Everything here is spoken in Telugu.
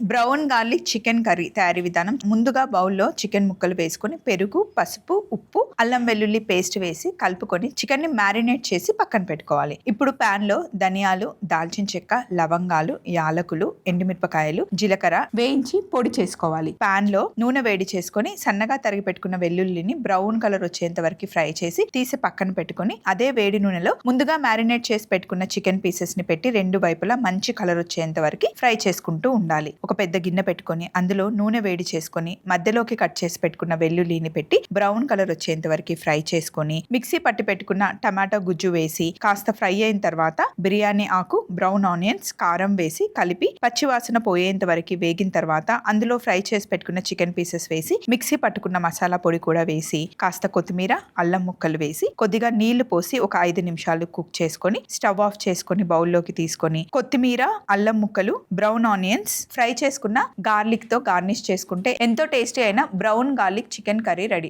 బ్రౌన్ గార్లిక్ చికెన్ కర్రీ తయారీ విధానం. ముందుగా బౌల్లో చికెన్ ముక్కలు వేసుకొని పెరుగు, పసుపు, ఉప్పు, అల్లం వెల్లుల్లి పేస్ట్ వేసి కలుపుకొని చికెన్ ని మ్యారినేట్ చేసి పక్కన పెట్టుకోవాలి. ఇప్పుడు పాన్ లో ధనియాలు, దాల్చిన చెక్క, లవంగాలు, యాలకులు, ఎండుమిరపకాయలు, జీలకర్ర వేయించి పొడి చేసుకోవాలి. పాన్ లో నూనె వేడి చేసుకొని సన్నగా తరిగి పెట్టుకున్న వెల్లుల్లిని బ్రౌన్ కలర్ వచ్చేంత వరకు ఫ్రై చేసి తీసి పక్కన పెట్టుకొని అదే వేడి నూనెలో ముందుగా మ్యారినేట్ చేసి పెట్టుకున్న చికెన్ పీసెస్ ని పెట్టి రెండు వైపులా మంచి కలర్ వచ్చేంత వరకు ఫ్రై చేసుకుంటూ ఉండాలి. ఒక పెద్ద గిన్నె పెట్టుకొని అందులో నూనె వేడి చేసుకొని మధ్యలోకి కట్ చేసి పెట్టుకున్న వెల్లుల్లిని పెట్టి బ్రౌన్ కలర్ వచ్చేంత వరకు ఫ్రై చేసుకొని మిక్సీ పట్టి పెట్టుకున్న టమాటో గుజ్జు వేసి కాస్త ఫ్రై అయిన తర్వాత బిర్యానీ ఆకు, బ్రౌన్ ఆనియన్స్, కారం వేసి కలిపి పచ్చివాసన పోయేంత వరకు వేగిన తర్వాత అందులో ఫ్రై చేసి పెట్టుకున్న చికెన్ పీసెస్ వేసి మిక్సీ పట్టుకున్న మసాలా పొడి కూడా వేసి కాస్త కొత్తిమీర, అల్లం ముక్కలు వేసి కొద్దిగా నీళ్లు పోసి ఒక 5 నిమిషాలు కుక్ చేసుకొని స్టవ్ ఆఫ్ చేసుకొని బౌల్లోకి తీసుకొని కొత్తిమీర, అల్లం ముక్కలు, బ్రౌన్ ఆనియన్స్, ఫ్రై చేసుకున్న గార్లిక్ తో గార్నిష్ చేసుకుంటే ఎంతో టేస్టీ అయిన brown garlic chicken curry ready.